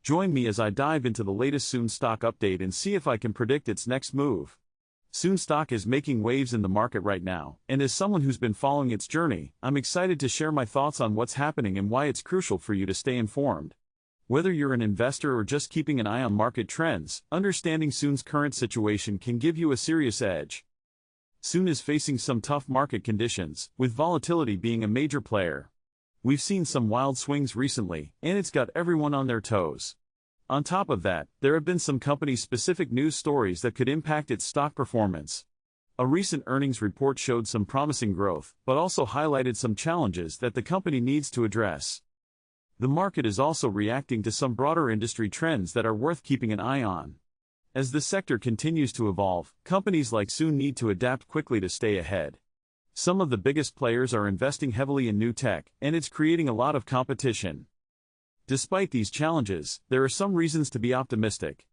Join me as I dive into the latest Soun stock update and see if I can predict its next move. Soun stock is making waves in the market right now, and as someone who's been following its journey, I'm excited to share my thoughts on what's happening and why it's crucial for you to stay informed. Whether you're an investor or just keeping an eye on market trends, understanding Soun's current situation can give you a serious edge. Soun is facing some tough market conditions, with volatility being a major player. We've seen some wild swings recently, and it's got everyone on their toes. On top of that, there have been some company-specific news stories that could impact its stock performance. A recent earnings report showed some promising growth, but also highlighted some challenges that the company needs to address. The market is also reacting to some broader industry trends that are worth keeping an eye on. As the sector continues to evolve, companies like Soun need to adapt quickly to stay ahead. Some of the biggest players are investing heavily in new tech, and it's creating a lot of competition. Despite these challenges, there are some reasons to be optimistic.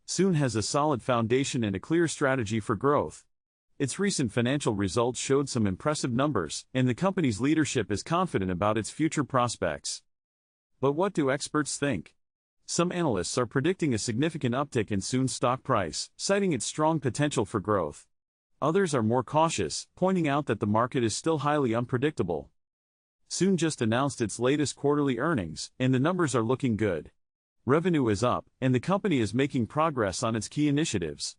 Soun has a solid foundation and a clear strategy for growth. Its recent financial results showed some impressive numbers, and the company's leadership is confident about its future prospects. But what do experts think? Some analysts are predicting a significant uptick in Soun's stock price, citing its strong potential for growth. Others are more cautious, pointing out that the market is still highly unpredictable. Soun just announced its latest quarterly earnings, and the numbers are looking good. Revenue is up, and the company is making progress on its key initiatives.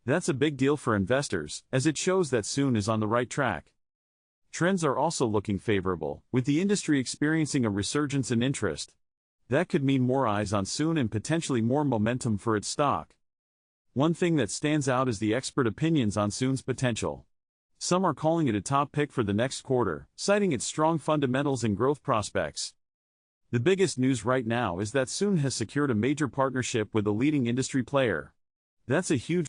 That's a big deal for investors, as it shows that Soun is on the right track. Trends are also looking favorable, with the industry experiencing a resurgence in interest. That could mean more eyes on Soun and potentially more momentum for its stock. One thing that stands out is the expert opinions on Soun's potential. Some are calling it a top pick for the next quarter, citing its strong fundamentals and growth prospects. The biggest news right now is that Soun has secured a major partnership with a leading industry player. That's a huge